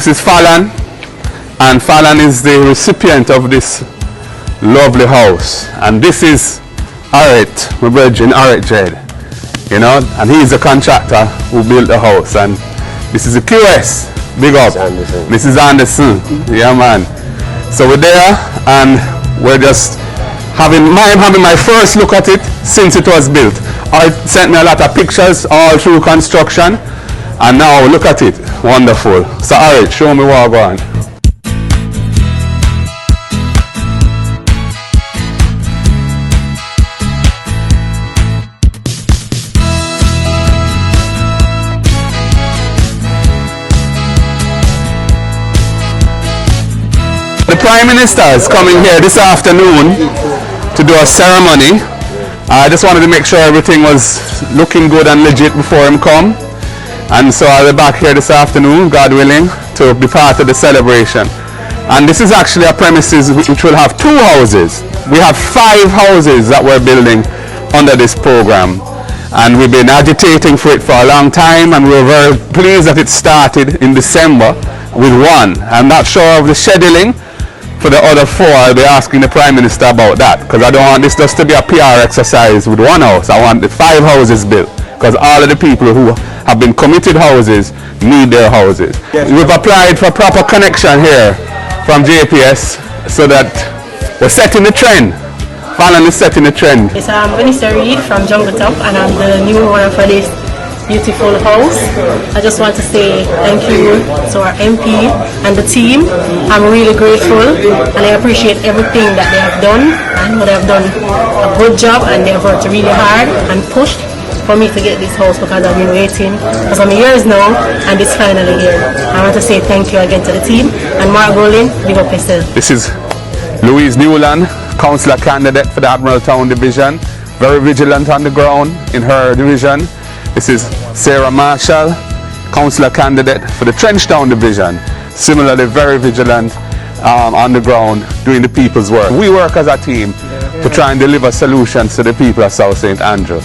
this is Fallon, and Fallon is the recipient of this lovely house. And this is Aret, my brother Aret Jed, you know, and he's the contractor who built the house. And this is the QS, big up. Mrs. Anderson, yeah man. So we're there, and we're just having my first look at it since it was built. Art sent me a lot of pictures all through construction, and now look at it, wonderful. So Aret, show me what going on. The Prime Minister is coming here this afternoon to do a ceremony. I just wanted to make sure everything was looking good and legit before him come. And so I'll be back here this afternoon, God willing, to be part of the celebration. And this is actually a premises which will have 2 houses. We have 5 houses that we're building under this program. And we've been agitating for it for a long time, and we're very pleased that it started in December with 1. I'm not sure of the scheduling for the other 4. I'll be asking the Prime Minister about that, because I don't want this just to be a PR exercise with 1 house. I want the 5 houses built, because all of the people who have been committed houses need their houses. Yes. We've applied for proper connection here from JPS, so that we're setting the trend. Fallon is setting the trend. Yes, I'm Minister Reid from Jungle Top, and I'm the new owner for this beautiful house. I just want to say thank you to our MP and the team. I'm really grateful, and I appreciate everything that they have done. I know they have done a good job, and they have worked really hard and pushed for me to get this house, because I've been waiting for some years now, and it's finally here. I want to say thank you again to the team, and Mark Golin, big up yourself. This is Louise Newland, councillor candidate for the Admiral Town Division, very vigilant on the ground in her division. This is Sarah Marshall, councillor candidate for the Trenchtown Division, similarly very vigilant on the ground doing the people's work. We work as a team to try and deliver solutions to the people of South St. Andrew.